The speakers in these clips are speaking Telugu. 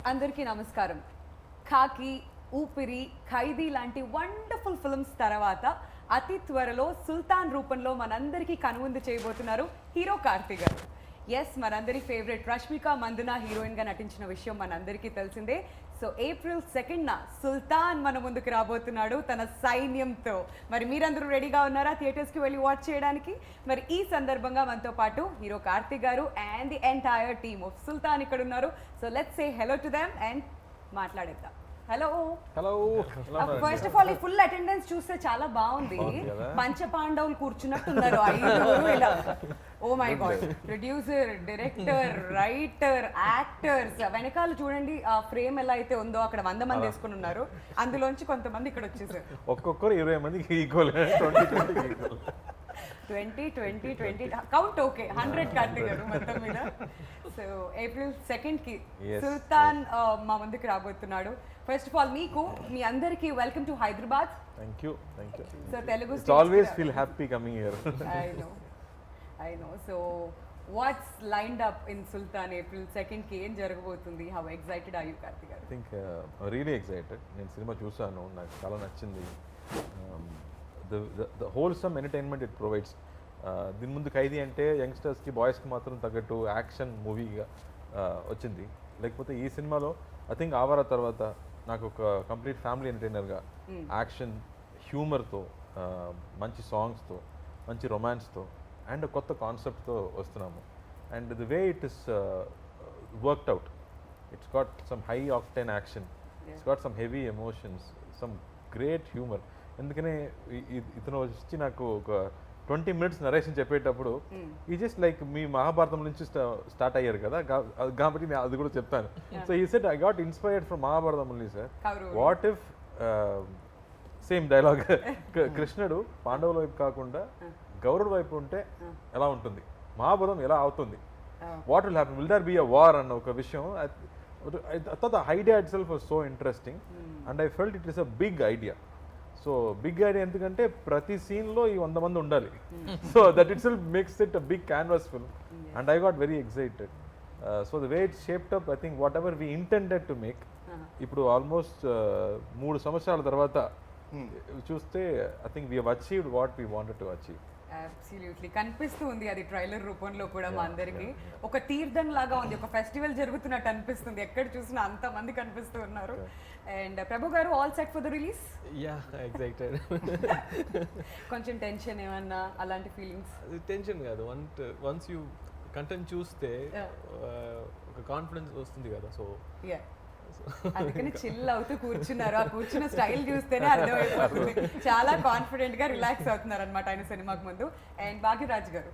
అందరికీ నమస్కారం. ఖాకీ, ఊపిరి, ఖైదీ లాంటి వండర్ఫుల్ ఫిల్మ్స్ తర్వాత అతి త్వరలో సుల్తాన్ రూపంలో మనందరికీ కనువిందు చేయబోతున్నారు హీరో కార్తీ గారు. ఎస్, మనందరి ఫేవరెట్ రష్మిక మందన హీరోయిన్గా నటించిన విషయం మనందరికీ తెలిసిందే. సో April 2న సుల్తాన్ మన ముందుకు రాబోతున్నాడు తన సైన్యంతో. మరి మీరందరూ రెడీగా ఉన్నారా థియేటర్స్కి వెళ్ళి వాచ్ చేయడానికి? మరి ఈ సందర్భంగా మనతో పాటు హీరో కార్తీ గారు and the entire team of Sultan ఇక్కడ ఉన్నారు. So let's say hello to them and మాట్లాడేద్దాం. Hello hello. First of all ఈ ఫుల్ అటెండెన్స్ చూస్తే చాలా బాగుంది. పంచపాండవులు కూర్చున్నట్టున్నారు ఐదుగురు ఇలా. Oh my god, producer, director, writer, actors, వెనకాల చూడండి ఆ ఫ్రేమ్ ఎలా అయితే ఉందో అక్కడ 100 మంది వేసుకుని ఉన్నారు. అందులోంచి కొంతమంది ఇక్కడ వచ్చేసారు. ఒక్కొక్కరు 20 మందికి ఈక్వల్, 20 కౌంట్ ఓకే, 100 కార్తీ గారు మొత్తం మీద. సో April 2కి సుల్తాన్ మా ముందుకు రాబోతున్నాడు. ఫస్ట్ ఆఫ్ ఆల్ మీకు మీ అందరికీ welcome to Hyderabad. Thank you. So Telugu it's always feel happy coming here. I know. So what's lined up in Sultan April 2కి ఏం జరగబోతుంది? How excited are you, Karthi గారు? I think really excited. నేను సినిమా చూసాను, నాకు చాలా నచ్చింది. The wholesome entertainment it provides. దీని ముందు ఖైదీ అంటే యంగ్స్టర్స్కి, బాయ్స్కి మాత్రం తగ్గట్టు యాక్షన్ మూవీగా వచ్చింది. లేకపోతే ఈ సినిమాలో ఐ థింక్ ఆవారా తర్వాత నాకు ఒక కంప్లీట్ ఫ్యామిలీ ఎంటర్టైనర్గా యాక్షన్, హ్యూమర్తో, మంచి సాంగ్స్తో, మంచి రొమాన్స్తో అండ్ కొత్త కాన్సెప్ట్తో వస్తున్నాము. And the way it is worked out, it's got some high octane action, it's got some heavy emotions, some great humour. ఎందుకనే ఇతను వచ్చి నాకు ఒక 20 minutes నరేషన్ చెప్పేటప్పుడు ఈ జస్ట్ లైక్ మీ మహాభారతం నుంచి స్టార్ట్ అయ్యారు కదా, కాబట్టి నేను అది కూడా చెప్తాను. సో ఈ set I got inspired from Mahabharatam only sir. What if same dialogue కృష్ణుడు పాండవుల వైపు కాకుండా గౌరవుల వైపు ఉంటే ఎలా ఉంటుంది, మహాభారతం ఎలా అవుతుంది, what will happen, will there be a war అన్న ఒక విషయం. I thought the idea itself was so interesting and I felt it is a big idea. So big idea ఎందుకంటే ప్రతి సీన్లో ఈ 100 మంది ఉండాలి. So that itself makes it a big canvas film and I got very excited. So the way it shaped up, I think whatever we intended to make, ఇప్పుడు ఆల్మోస్ట్ 3 సంవత్సరాల తర్వాత చూస్తే I think we have achieved what we wanted to achieve. Absolutely కనిపిస్తూ ఉంది అది ట్రైలర్ రూపంలో కూడా మా అందరికి. ఒక తీర్థం లాగా ఉంది, ఒక ఫెస్టివల్ జరుగుతున్నట్టు అనిపిస్తుంది. ఎక్కడ చూసినా అంత మంది కనిపిస్తూ ఉన్నారు. అండ్ ప్రభు గారు, all set for the release? Yeah, excited. కొంచెం టెన్షన్ ఏమన్నా అలాంటి ఫీలింగ్స్? టెన్షన్ కాదు, వన్స్ యూ కంటెంట్ చూస్తే ఒక కాన్ఫిడెన్స్ వస్తుంది కదా. సో అందుకని చిల్ అవుతూ కూర్చున్నారు. ఆ కూర్చున్న స్టైల్ చూస్తేనే అర్థమైపోతుంది చాలా కాన్ఫిడెంట్ గా రిలాక్స్ అవుతున్నారు అనమాట ఆయన సినిమాకి ముందు. అండ్ భాగ్యరాజ్ గారు,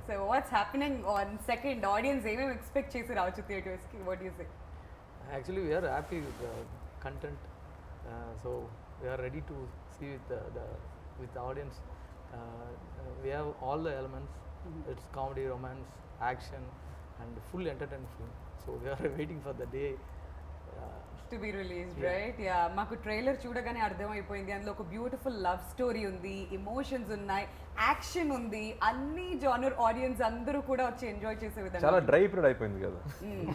so what's happening on second? Audience ఏమేమి ఎక్స్పెక్ట్ చేసి రావచ్చు థియేటర్స్ కి? What you say? Actually we're happy with the content. So we're ready to see with the audience. We have all the elements. It's comedy, romance, action and full entertainment film. So we're waiting for the day to be released, right? Yeah, మాకు ట్రైలర్ చూడగానే అర్థమైపోయింది. అందులో ఒక బ్యూటిఫుల్ లవ్ స్టోరీ ఉంది, ఎమోషన్స్ ఉన్నాయి, యాక్షన్ ఉంది, అన్ని జానర్ ఆడియన్స్ అందరూ కూడా వచ్చి ఎంజాయ్ చేసే విధంగా. చాలా డ్రై పీరియడ్ అయిపోయింది కదా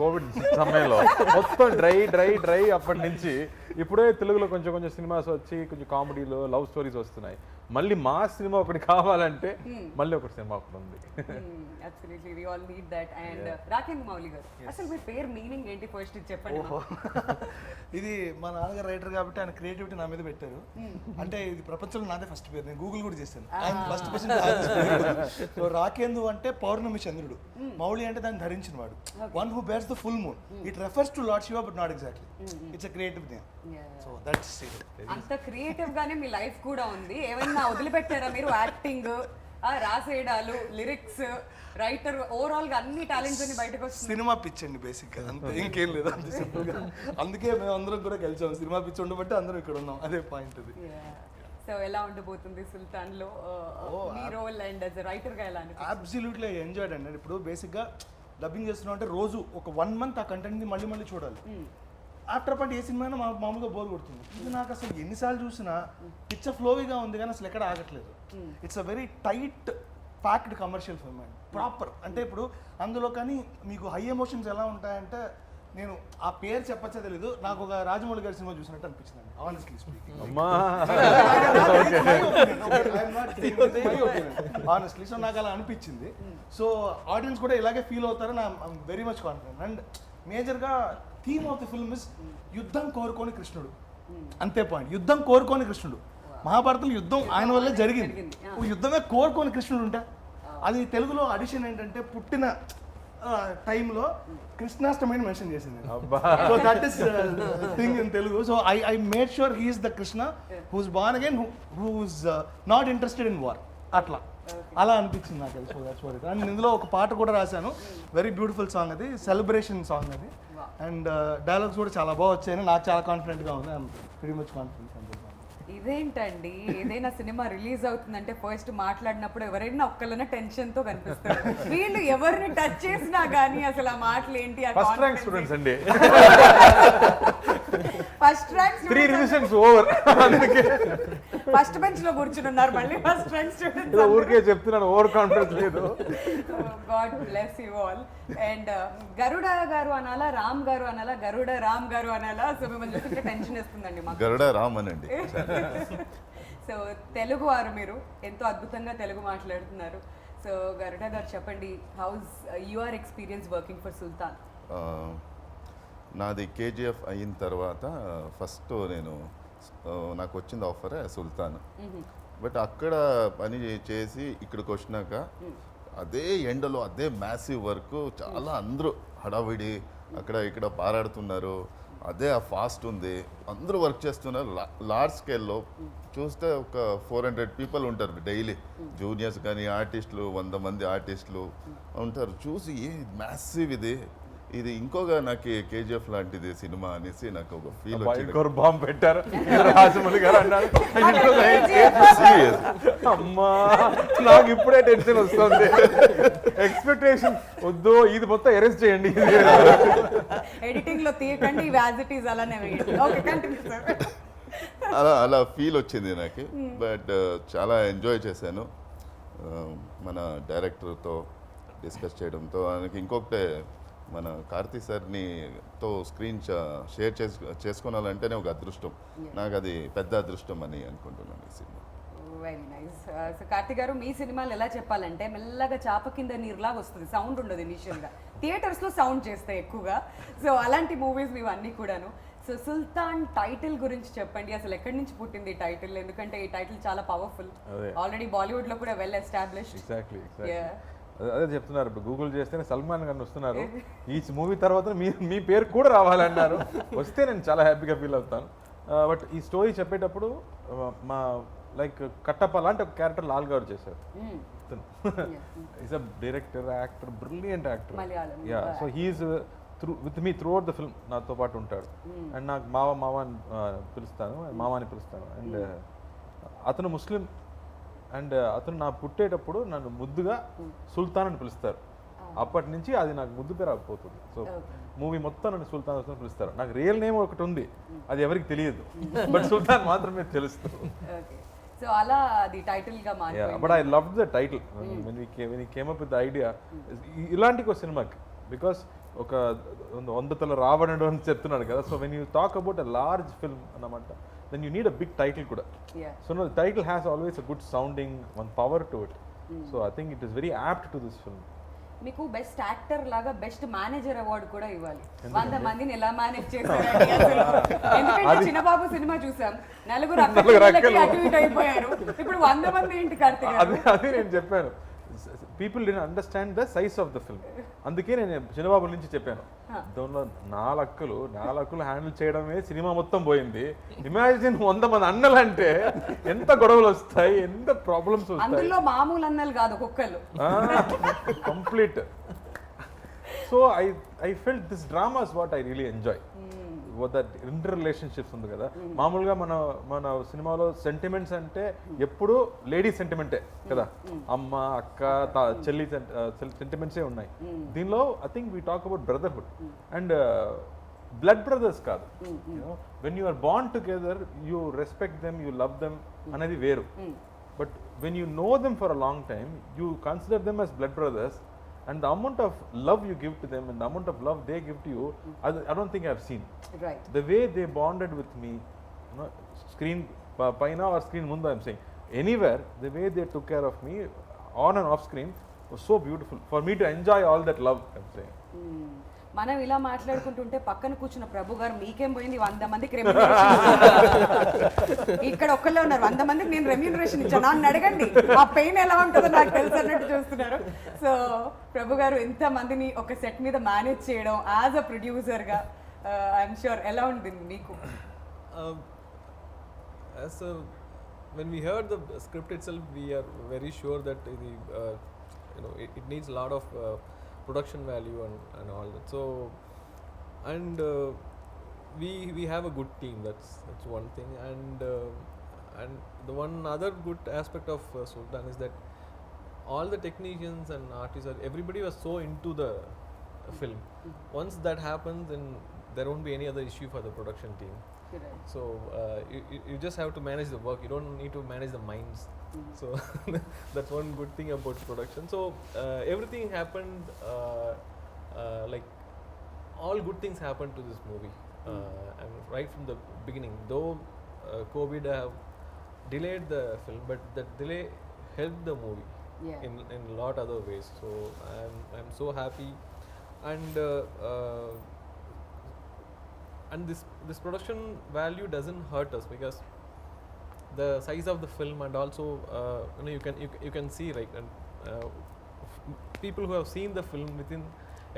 కోవిడ్ సమయంలో, మొత్తం డ్రై. అప్పటి నుంచి ఇప్పుడే తెలుగులో కొంచెం సినిమాస్ వచ్చి కొంచెం కామెడీలో లవ్ స్టోరీస్ వస్తున్నాయి. మళ్ళీ మా సినిమా ఒకటి కావాలంటే మళ్ళీ ఒకటి సినిమా ఒకటి ఉంది. Absolutely, we all need that. And Rakendra Mouli గారు, అసలు మీ పేరు మీనింగ్ ఏంటి ఫస్ట్ చెప్పండి. ఇది మా నాన్నగారు రైటర్ కాబట్టి ఆయన క్రియేటివిటీ నా మీద పెట్టారు. అంటే ఇది ప్రపంచంలో నాదే ఫస్ట్ పేరు, నేను గూగుల్ కూడా చేశాను. ఫస్ట్ పర్సన్ రాకేందు అంటే పౌర్ణమి చంద్రుడు, మౌలి అంటే దాన్ని ధరించిన వాడు, one who bears the full moon. It refers to lord Shiva but not exactly. It's a creative name. So that's it. అంత క్రియేటివ్ గానే మీ లైఫ్ కూడా ఉంది. ఏమైనా వదిలిపెట్టారా మీరు? యాక్టింగ్, రాసేయడాలు, లిరిక్స్, రైటర్, ఓవరాల్ గా అన్ని టాలెంట్స్ అన్ని బయటకు వస్తుంది. సినిమా పిచ్ అండి బేసిక్ గా, అంతే, ఇంకేం లేదు, అంతే సింపుల్ గా. అందుకే మేము అందరం కూడా కలిసాం. సినిమా పిచ్ ఉండబట్టి అందరం ఇక్కడ ఉన్నాం, అదే పాయింట్ అది. సో ఎలా ఉండబోతుంది సుల్తాన్ లో మీ రోల్ అండ్ యాజ్ రైటర్ గా ఎలా అనిపిస్తుంది? అబ్సల్యూట్లీ ఎంజాయ్డ్ అండి. ఇప్పుడు బేసిక్ గా డబ్బింగ్ చేస్తున్నాం అంటే రోజు ఒక 1 month ఆ కంటెంట్ ని మళ్ళీ చూడాలి. ఆఫ్టర్ పార్ట్ ఏ సినిమా అయినా మామూలుగా బోర్ కొడుతుంది. ఇది నాకు అసలు ఎన్నిసార్లు చూసినా పిచ్చ ఫ్లోగా ఉంది కానీ అసలు ఎక్కడ ఆగట్లేదు. It's a very tight packed commercial film అండి, ప్రాపర్. అంటే ఇప్పుడు అందులో కానీ మీకు హై ఎమోషన్స్ ఎలా ఉంటాయంటే నేను ఆ పేరు చెప్పచ్చా తెలీదు, నాకు ఒక రాజమౌళి గారి సినిమా చూసినట్టు అనిపించింది ఆనెస్ట్లీ స్పీకింగ్. అమ్మా ఆనెస్ట్లీ సో నాకు అలా అనిపించింది. సో ఆడియన్స్ కూడా ఇలాగే ఫీల్ అవుతారని I'm very much confident. And మేజర్గా theme of the film is యుద్ధం కోరుకోని కృష్ణుడు, అంతే పాయింట్. యుద్ధం కోరుకోని కృష్ణుడు. మహాభారతంలో యుద్ధం ఆయన వల్లే జరిగింది. యుద్ధమే కోరుకోని కృష్ణుడు ఉంటా. అది తెలుగులో అడిషన్ ఏంటంటే పుట్టిన టైంలో కృష్ణాష్టమి అని మెన్షన్ చేసింది. So that is thing in Telugu. So I made sure he's the Krishna who's born again, who's not interested in war. అట్లా అలా అనిపించింది నాకు. So that's what it. And ఇందులో ఒక పాట కూడా రాశాను, వెరీ బ్యూటిఫుల్ సాంగ్, అది సెలబ్రేషన్ సాంగ్ అది. అండ్ డైలాగ్స్ కూడా చాలా బాగా వచ్చాయని నాకు చాలా కాన్ఫిడెంట్గా ఉంది. I'm very much confident. ఇదేంటండి, ఏదైనా సినిమా రిలీజ్ అవుతుందంటే ఫస్ట్ మాట్లాడినప్పుడు ఎవరైనా ఒక్కళ్ళనే టెన్షన్ తో కనిపిస్తారు. వీళ్ళు ఎవరిని టచ్ చేసినా గానీ అసలు ఆ మాటలు ఏంటి, ఫస్ట్ ర్యాంక్ స్టూడెంట్స్ అండి, ఫస్ట్ ర్యాంక్ 3 రివిజన్స్ ఓవర్, అందుకే ఫస్ట్ బెంచ్ లో కూర్చుని ఉన్నారు మళ్ళీ ఫస్ట్ ర్యాంక్ స్టూడెంట్స్. ఏదో ఊరికే చెప్తున్నాను, ఓవర్ కాన్ఫిడెన్స్ లేదు. God bless you all. And Garuda గారు అనాలా, రామ్ గారు అనాలా, గరుడ రామ్ గారు అనాలా? సో మిమ్మల్ని చూస్తుంటే టెన్షన్ వేస్తుందండి మాకు. గరుడ రామ్ అనండి. సో తెలుగు వారు, మీరు ఎంతో అద్భుతంగా తెలుగు మాట్లాడుతున్నారు. సో గరుడ గారు చెప్పండి, how's your experience working for Sultan? నాది కేజీఎఫ్ అయిన తర్వాత ఫస్ట్ నేను నాకు వచ్చింది ఆఫరే సుల్తాన్. బట్ అక్కడ పని చేసి ఇక్కడికి వచ్చినాక అదే ఎండలో అదే మ్యాసివ్ వర్క్, చాలా అందరూ హడావిడి అక్కడ ఇక్కడ పారాడుతున్నారు, అదే ఆ ఫాస్ట్ ఉంది, అందరూ వర్క్ చేస్తున్నారు. లార్జ్ స్కేల్లో చూస్తే ఒక 400 పీపుల్ ఉంటారు డైలీ, జూనియర్స్ కానీ ఆర్టిస్టులు 100 మంది ఆర్టిస్టులు ఉంటారు. చూసి మ్యాసివ్ ఇది ఇంకోగా నాకు కేజీఎఫ్ లాంటిది సినిమా అనేసి నాకు ఒక ఫీల్ వచ్చింది. బాంబు పెట్టారు రాజమౌళి గారు అన్నారు. అమ్మా నాకు ఇప్పుడే టెన్షన్ వస్తుంది. ఎక్స్పెక్టేషన్ వద్దు, ఇది మొత్తం అరెస్ట్ చేయండి, ఎడిటింగ్ లో తీయకండి, యాజ్ ఇట్ ఈస్ అలానే వేయండి. Okay, continue sir. అలా ఫీల్ వచ్చింది నాకు. బట్ చాలా ఎంజాయ్ చేశాను మన డైరెక్టర్తో డిస్కస్ చేయడంతో. ఆయనకి ఇంకొకటే, మన కార్తీ సార్ని తో స్క్రీన్ షేర్ చేసుకోవాలంటేనే ఒక అదృష్టం. నాకు అది పెద్ద అదృష్టం అని అనుకుంటున్నాను ఈ cinema. Very nice. So Karthi గారు, మీ సినిమాలు ఎలా చెప్పాలంటే మెల్లగా చాప కింద నీరులాగా వస్తుంది, సౌండ్ ఉండదు ఇనిషియల్గా, థియేటర్స్లో సౌండ్ చేస్తాయి ఎక్కువగా. సో అలాంటి మూవీస్ మీ అన్నీ కూడాను. సో సుల్తాన్ టైటిల్ గురించి చెప్పండి, అసలు ఎక్కడి నుంచి పుట్టింది ఈ టైటిల్? ఎందుకంటే ఈ టైటిల్ చాలా పవర్ఫుల్, ఆల్రెడీ బాలీవుడ్లో కూడా వెల్ ఎస్టాబ్లిష్డ్. ఎగ్జాక్ట్లీ. అదే చెప్తున్నారు, ఇప్పుడు గూగుల్ చేస్తేనే సల్మాన్ గారు వస్తున్నారు, ఈ మూవీ తర్వాత మీ పేరు కూడా రావాలన్నారు. వస్తే నేను చాలా హ్యాపీగా ఫీల్ అవుతాను. బట్ ఈ స్టోరీ చెప్పేటప్పుడు మా లైక్ కట్టప్ప లాంటి ఒక క్యారెక్టర్ లాల్ గారు చేశారు. Is a director, actor, brilliant actor. Yeah, so he's with me throughout the film, నాతో పాటు ఉంటాడు. అండ్ నాకు మావ అని పిలుస్తాను, మామని పిలుస్తాను. అండ్ అతను ముస్లిం. అండ్ అతను నా పుట్టేటప్పుడు నన్ను ముద్దుగా సుల్తాన్ అని పిలుస్తారు. అప్పటి నుంచి అది నాకు ముద్దు పేరు అయిపోతుంది. సో మూవీ మొత్తం నన్ను సుల్తాన్ అని పిలుస్తారు. నాకు రియల్ నేమ్ ఒకటి ఉంది, అది ఎవరికి తెలియదు, బట్ సుల్తాన్ మాత్రమే తెలుస్తుంది. సో అలా అది టైటిల్ గా మారింది. But I love the title when we came up with the idea. ఇలాంటి ఒక సినిమాకి, బికాస్ ఒక 100 తల రావణుడు అని చెప్తున్నాడు కదా. So when you talk about a large film అన్నమాట, then you need a big title kuda. So no, the title has always a good sounding, one power to it. So I think it is very apt to this film. మీకు బెస్ట్ యాక్టర్ లాగా బెస్ట్ మేనేజర్ అవార్డు కూడా ఇవ్వాలి. 100 మందిని ఎలా మేనేజ్ చేశారండి అసలు? ఎందుకంటే చిన్నబాబు సినిమా చూసాం, నలుగురు అక్కడికి అటు ఇటు అయిపోయారు, ఇప్పుడు 100 మంది ఏంటి కార్తీక్ గారు? అదే నేను చెప్పాను, people did understand the size of the film. అందుకే నేను చిన్నబాబు నుంచి చెప్పాను, దానిలో 4 అక్కలు హ్యాండిల్ చేయడమే సినిమా మొత్తం పోయింది. ఇమాజిన్ 100 మంది అన్నలు అంటే ఎంత గొడవలు వస్తాయి, ఎంత ప్రాబ్లమ్స్ వస్తాయి. అందులో మామూలు అన్నలు కాదు, కుక్కలు complete. So I felt this drama is what I really enjoy. That inter relationships ఉంది కదా. మామూలుగా మన సినిమాలో సెంటిమెంట్స్ అంటే ఎప్పుడు లేడీ సెంటిమెంటే కదా, అమ్మ అక్క చెల్లి సెంటిమెంట్సే ఉన్నాయి. దీనిలో I think we talk about brotherhood and blood brothers కాదు. When you are bond together, you respect them, you love them అనేది వేరు. But when you know them for a long time, you consider them as blood brothers and the amount of love you give to them and the amount of love they give to you, I don't think I've seen. Right The way they bonded with me, you know, screen paina or screen mundu, I'm saying, anywhere, the way they took care of me on and off screen was so beautiful for me to enjoy all that love, I'm saying. మనం ఇలా మాట్లాడుకుంటుంటే పక్కన కూర్చున్న ప్రభు గారు మీకేం పోయింది 100 మందికి ఇక్కడ ఒక్కళ్ళే ఉన్నారు 100 మందికి నేను రెమ్యూనరేషన్ ఇచ్చాను నన్ను అడగండి ఆ పెయిన్ ఎలా ఉంటుందో నాకు తెలుసు అన్నట్టు చూస్తున్నారు. సో ప్రభు గారు ఎంత మందిని ఒక సెట్ మీద మేనేజ్ చేయడం యాజ్ అ ప్రొడ్యూసర్గా ఐఎమ్ షూర్ ఎలా ఉంటుంది మీకు? When we heard the script itself, we are very sure that it needs a lot of production value and all that. So, and we have a good team. That's one thing. And the one other good aspect of Sultan is that all the technicians and artists, everybody was so into the film. Once that happens, then there won't be any other issue for the production team. So you just have to manage the work. You don't need to manage the minds. So that's one good thing about production. So everything happened like all good things happened to this movie, and right from the beginning. Though COVID have delayed the film, but that delay helped the movie in a lot other ways. So I'm so happy, and this production value doesn't hurt us because the size of the film, and also you can see, like, people who have seen the film, within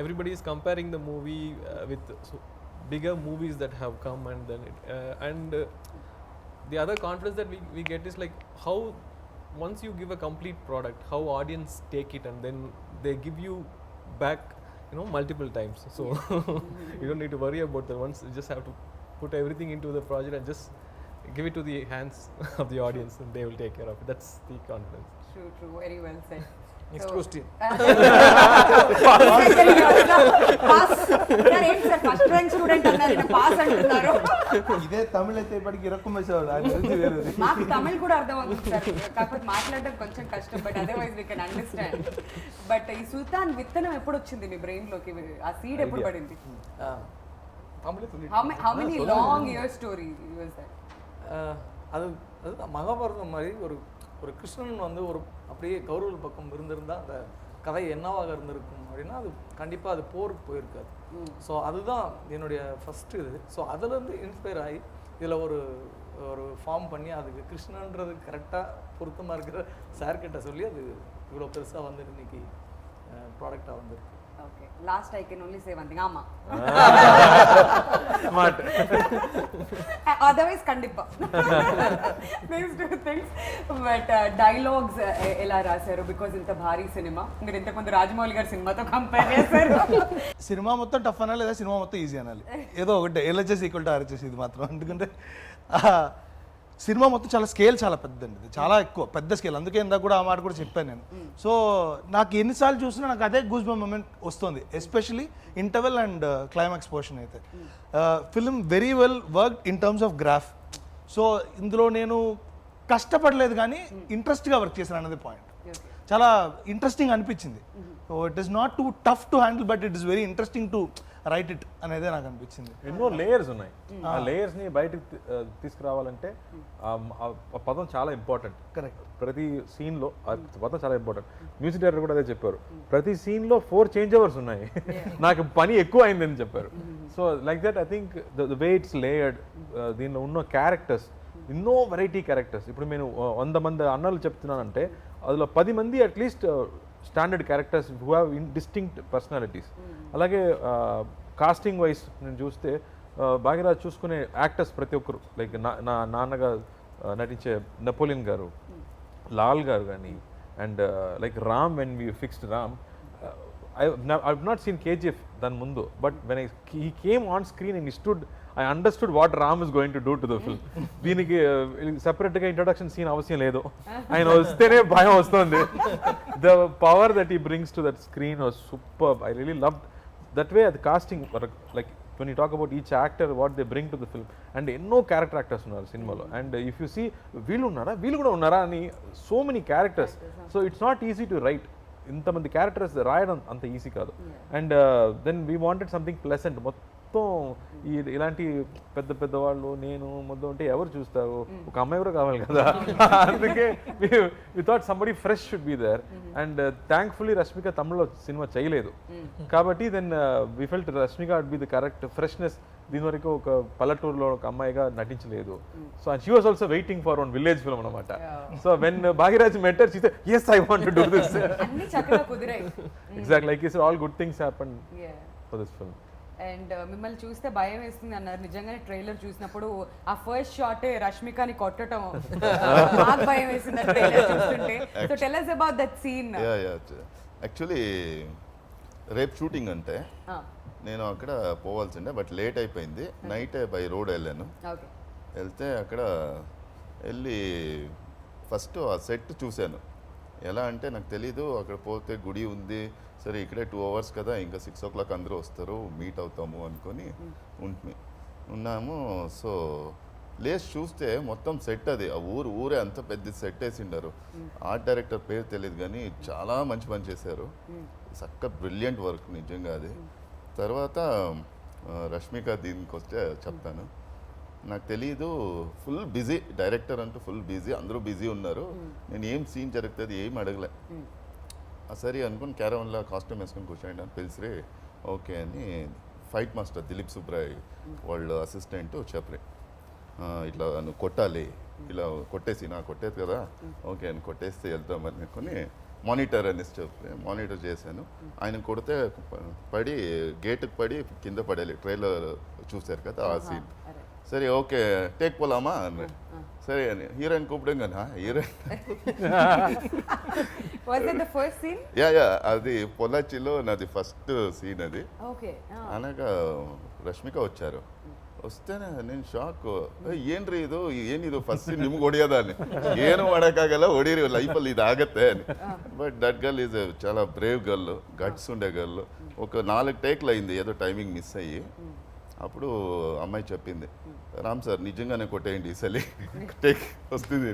everybody is comparing the movie with bigger movies that have come, and then the other confidence that we get is like how once you give a complete product, how audience take it, and then they give you back multiple times. So you don't need to worry about that. Once you just have to put everything into the project and just give it to the hands of the audience, and they will take care of it. That's the confidence. True, very well said. Next question. First rank student అన్నారు, పాస్ అంటున్నారు. ఇదే తమిళ అయితే ఇప్పటికి ఇరక్కుమేసేవాడు ఆయన గురించి వేరేది. మాకు తమిళ్ కూడా అర్థం అవుతుంది సార్, కాకపోతే మాట్లాడడం కొంచెం కష్టం, but otherwise we can understand. But ఈ సుల్తాన్ విత్తనం ఎప్పుడు వచ్చింది మీ బ్రెయిన్ లోకి? ఆ సీడ్ ఎప్పుడు పడింది? How many long year story was that? அது மகாபாரதம் மாதிரி ஒரு கிருஷ்ணன் வந்து ஒரு அப்படியே கௌரவ பக்கம் இருந்திருந்தால் அந்த கதை என்னவாக இருந்திருக்கும் அப்படின்னா அது கண்டிப்பாக அது போருக்கு போயிருக்காது. ஸோ அதுதான் என்னுடைய ஃபஸ்ட்டு இது. ஸோ அதுலேருந்து இன்ஸ்பயர் ஆகி இதில் ஒரு ஃபார்ம் பண்ணி அதுக்கு கிருஷ்ணன்றது கரெக்டாக பொருத்தமாக இருக்கிற சார்கிட்ட சொல்லி அது இவ்வளோ பெருசாக வந்து இன்னைக்கு ப்ராடக்டாக வந்துருக்கு. Okay, last I can only say one thing. Amma. Smart. Otherwise, kandipa. These two things. But dialogues ela rasaru because inta bhari cinema. Meer inta kondu Rajamouli gar cinema to compare chesaru. Cinema మొత్తం టఫ్ అనాలి లేదా సినిమా మొత్తం ఈజీ అనాలి, ఏదో ఒకటి ఎల్హెచ్ఎస్ ఈక్వల్ టు ఆర్హెచ్ఎస్ ఇది మాత్రం. ఎందుకంటే సినిమా మొత్తం చాలా స్కేల్ చాలా పెద్దండి, ఇది చాలా ఎక్కువ పెద్ద స్కేల్. అందుకే ఇందాక కూడా ఆ మాట కూడా చెప్పాను నేను. సో నాకు ఎన్నిసార్లు చూసినా నాకు అదే గూస్ బమ్ మూమెంట్ వస్తుంది, especially interval and climax portion అయితే. Film very well work in terms of graph. So ఇందులో నేను కష్టపడలేదు కానీ ఇంట్రెస్ట్గా వర్క్ చేశాను అన్నది పాయింట్. చాలా ఇంట్రెస్టింగ్ అనిపించింది. So it is not two tough to handle, but it is very interesting to right it అనేదే నాకు అనిపించింది. ఎన్నో లేయర్స్ ఉన్నాయి, ఆ లేయర్స్ ని బయటకు తీసుకురావాలంటే ఆ పదం చాలా ఇంపార్టెంట్. కరెక్ట్. ప్రతి సీన్ లో ఆ పదం చాలా ఇంపార్టెంట్. మ్యూజిక్ డైరెక్టర్ కూడా అదే చెప్పారు, ప్రతి సీన్ లో 4 చేంజ్ ఓవర్స్ ఉన్నాయి, నాకు పని ఎక్కువ అయిందని చెప్పారు. So like that I think the way it's layered, దీనిలో ఉన్న క్యారెక్టర్స్ ఎన్నో వెరైటీ క్యారెక్టర్స్. ఇప్పుడు నేను 100 మంది అన్నలు చెప్తున్నానంటే అందులో 10 మంది at least standard characters who have distinct personalities. అలాగే కాస్టింగ్ వైజ్ నేను చూస్తే భాగ్యరాజ్ చూసుకునే యాక్టర్స్ ప్రతి ఒక్కరు, లైక్ నా నాన్నగా నటించే నెపోలియన్ గారు, లాల్ గారు కానీ, and like Ram, when we fixed Ram, I've not seen KGF దాని ముందు, but when he came on screen and he stood, I understood what Ram is going to do to the film. దీనికి సెపరేట్గా ఇంట్రొడక్షన్ సీన్ అవసరం లేదు, ఆయన వస్తేనే భయం వస్తుంది. The power that he brings to that screen was superb. I really loved that way. The casting, like when you talk about each actor, what they bring to the film, and ఎన్నో క్యారెక్టర్ యాక్టర్స్ ఉన్నారు సినిమాలో. అండ్ ఇఫ్ యూ సీ వీళ్ళు ఉన్నారా, వీళ్ళు కూడా ఉన్నారా అని, so many characters. So it's not easy to write. ఇంతమంది క్యారెక్టర్స్ రాయడం అంత ఈజీ కాదు. And then we wanted something pleasant. మొత్తం ఇలాంటి పెద్ద పెద్ద వాళ్ళు నేను మొత్తం ఉంటే ఎవరు చూస్తారు, ఒక అమ్మాయి కూడా కావాలి కదా. అందుకే we thought somebody fresh should be there. And thankfully Rashmika తమిళ్లో సినిమా చేయలేదు కాబట్టి then we felt Rashmika would be the correct freshness. దీని వరకు ఒక పల్లెటూరులో ఒక అమ్మాయిగా నటించలేదు. So and she was also waiting for one village film అనమాట. So when Bhagyaraj met her, she said, yes, I want to do this. అన్ని చక్కగా కుదిరాయి. Exactly, like you said, all good things happened for this film. And మిమ్మల్ని చూస్తే భయం వేస్తుంది అన్నారు. నిజంగానే ట్రైలర్ చూసినప్పుడు ఆ ఫస్ట్ షాట్ రష్మికని కొట్టడం నాకు భయం వేసింది ట్రైలర్ చూస్తుంటే. So tell us about that scene. Actually రేపు షూటింగ్ అంటే నేను అక్కడ పోవాల్సిండే, బట్ లేట్ అయిపోయింది. నైట్ బై రోడ్ వెళ్ళాను. ఓకే. వెళ్తే అక్కడ వెళ్ళి ఫస్ట్ ఆ సెట్ చూశాను. ఎలా అంటే నాకు తెలీదు, అక్కడ పోతే గుడి ఉంది, సరే ఇక్కడే 2 hours కదా, ఇంకా 6 o'clock అందరూ వస్తారు, మీట్ అవుతాము అనుకొని ఉన్నాము. సో లేచి చూస్తే మొత్తం సెట్ అది, ఆ ఊరే అంత పెద్ద సెట్ వేసిండారు. ఆర్ట్ డైరెక్టర్ పేరు తెలియదు కానీ చాలా మంచి పని చేశారు. చక్క బ్రిలియంట్ వర్క్ నిజంగా అది. తర్వాత రష్మిక దీనికి వస్తే చెప్తాను. నాకు తెలీదు, ఫుల్ బిజీ డైరెక్టర్ అంటూ ఫుల్ బిజీ, అందరూ బిజీ ఉన్నారు. నేను ఏం సీన్ జరుగుతుంది ఏం అడగలే. సరే అనుకుని క్యారవన్లో కాస్ట్యూమ్ వేసుకొని కూర్చోండి అని పిలిచిరే. ఓకే అని ఫైట్ మాస్టర్ దిలీప్ సుబ్రాయ్ వాళ్ళ అసిస్టెంట్ చెప్పరే, ఇట్లా నువ్వు కొట్టాలి, ఇలా కొట్టేసి నా కొట్టేది కదా, ఓకే అని కొట్టేస్తే వెళ్తామని అనుకుని మానిటర్ అనేసి చెప్పి మానిటర్ చేశాను. ఆయన కొడితే పడి గేటుకు పడి కింద పడాలి. ట్రైలర్ చూశారు కదా ఆ సీన్. సరే ఓకే టేక్ పోలామా అన్నాడు. సరే అని హీరోయిన్ కూపడం హీరోయిన్ యా అది పొలాచిలో నాది ఫస్ట్ సీన్ అది. అనగా రష్మిక వచ్చారు. ವಸ್ತೇನೆ ನೀನು ಶಾಕು ಏನ್ರಿ ಏನಿದು ಫಸ್ಟ್ ನಿಮ್ಗೆ ಹೊಡಿಯೋದಾನೆ ಏನು ಮಾಡೋಕ್ಕಾಗಲ್ಲ ಹೊಡೀರಿ ಲೈಫಲ್ಲಿ ಇದಾಗತ್ತೆ బట్ దట్ గర్ల్ ఈజ్ చాలా బ్రేవ్ గర్ల్, గట్స్ ఉండే గర్ల్. ఒక 4 టేక్లు అయింది ఏదో టైమింగ్ మిస్ అయ్యి. అప్పుడు అమ్మాయి చెప్పింది, రామ్ సార్ నిజంగానే కొట్టేయండి ఈసలి ಟೇಕ್ ವಸ್ತಿದೆ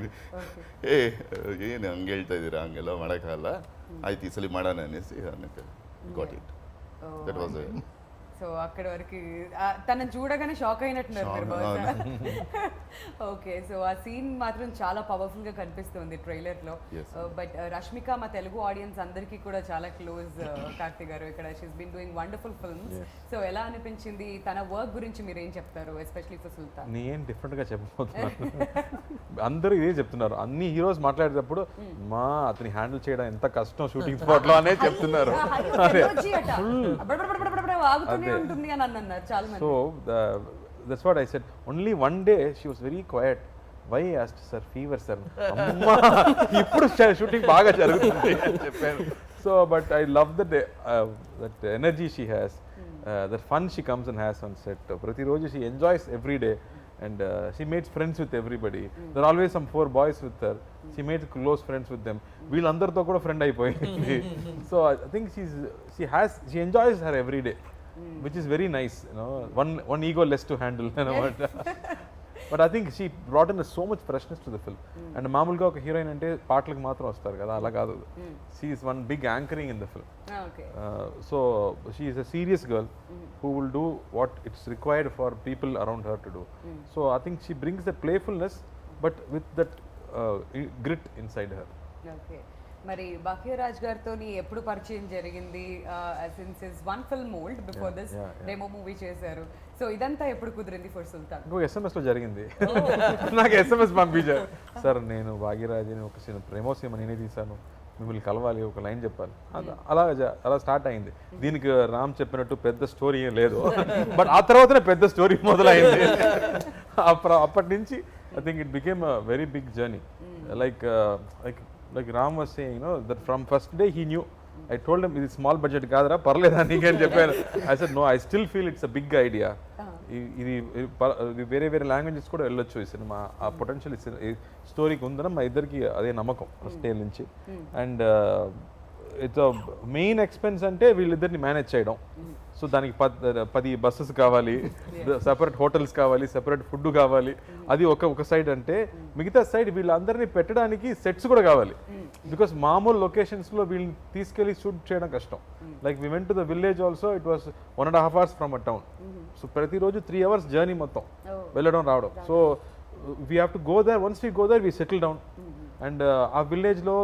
ಏನು ಹಂಗೆ ಹೇಳ್ತಾ ಇದ್ದೀರಾ, ಹಂಗೆಲ್ಲ ಮಾಡೋಕ್ಕಾಗಲ್ಲ, ಆಯ್ತು ಈ ಸಲ ಮಾಡೋಣ ಅನ್ನಿಸಿ ಅನ್ನಕ್ಕೆ got it. That was so అక్కడ వరకు తనని చూడగానే షాక్ అయినట్టున్నారు మీరు బహుశా. ఓకే, సో ఆ సీన్ మాత్రం చాలా పవర్ఫుల్ గా కనిపిస్తుంది ట్రైలర్ లో. బట్ రష్మిక మా తెలుగు ఆడియన్స్ అందరికీ కూడా చాలా క్లోజ్. కార్తిక్ గారు ఇక్కడ she's been doing wonderful films. So ఎలా అనిపించింది తన వర్క్ గురించి మీరు ఏం చెప్తారు, ఎస్పెషల్లీ ఫర్ సుల్తాన్? నేను డిఫరెంట్ గా చెప్పబోతున్నాను. అందరూ ఇదే చెప్తున్నారు, అన్ని హీరోస్ మాట్లాడేటప్పుడు మా అతని హ్యాండిల్ చేయడం ఎంత కష్టం షూటింగ్ స్పాట్ లో అనే చెప్తున్నారు. So that's what I said. Only one day she was very quiet. Why I asked, sir, fever sir. Amma ippudu shooting baga jarugutundi ani cheppanu. So but I love that energy she has, that fun she comes and has on set. Prati roju she enjoys every day and she makes friends with everybody. There are always some 4 boys with her. She made close friends with them. వీళ్ళందరితో కూడా ఫ్రెండ్ అయిపోయింది. So I think she enjoys her every day, which is very nice, you know. One ego less to handle, you know. But I think she brought in so much freshness to the film. And మామూలుగా ఒక హీరోయిన్ అంటే పాటలకు మాత్రం వస్తారు కదా, అలా కాదు. She is one big anchoring in the film. So she is a serious girl who will do what it's required for people around her to do. So I think she brings that playfulness but with that grit inside her. Okay. మరి భాగ్యరాజ్ గారితో ఎప్పుడు పరిచయం జరిగింది? Since his one film old before this demo movie చేశారు. సో ఇదంతా ఎప్పుడు కుదిరింది ఫర్ సుల్తాన్? ఇంకో SMS లో జరిగింది. నాకు SMS పంపించారు, సార్ నేను భాగ్యరాజ్ని ఒక ప్రేమో సినిమా నేనే తీశాను, మిమ్మల్ని కలవాలి, ఒక లైన్ చెప్పాలి. అలా స్టార్ట్ అయింది. దీనికి రామ్ చెప్పినట్టు పెద్ద స్టోరీ ఏం లేదు, బట్ ఆ తర్వాతనే పెద్ద స్టోరీ మొదలైంది. అప్పటి నుంచి I think it became a very big journey. Like Ram was saying, you know, that from first day he knew. I told him, it's small budget kadra parleda nikani chepparu. I said no, I still feel it's a big idea. ఇది వేరే వేరే లాంగ్వేజెస్ కూడా వెళ్ళొచ్చు ఈ సినిమా, ఆ పొటెన్షియల్ స్టోరీకి ఉందని మా ఇద్దరికి అదే నమ్మకం ఫస్ట్ డే నుంచి. అండ్ ఇట్స్ మెయిన్ ఎక్స్పెన్స్ అంటే వీళ్ళిద్దరిని మేనేజ్ చేయడం. సో దానికి 10 బస్సెస్ కావాలి, సెపరేట్ హోటల్స్ కావాలి, సెపరేట్ ఫుడ్ కావాలి. అది ఒక సైడ్ అంటే మిగతా సైడ్ వీళ్ళందరినీ పెట్టడానికి సెట్స్ కూడా కావాలి. బికాస్ మామూలు లొకేషన్స్లో వీళ్ళని తీసుకెళ్ళి షూట్ చేయడం కష్టం. Like we went to the village also, it was 1.5 hours from a town. So ప్రతిరోజు 3 hours జర్నీ మొత్తం వెళ్ళడం రావడం. So we have to go there. Once we go there we settle down. And ఆ విలేజ్లో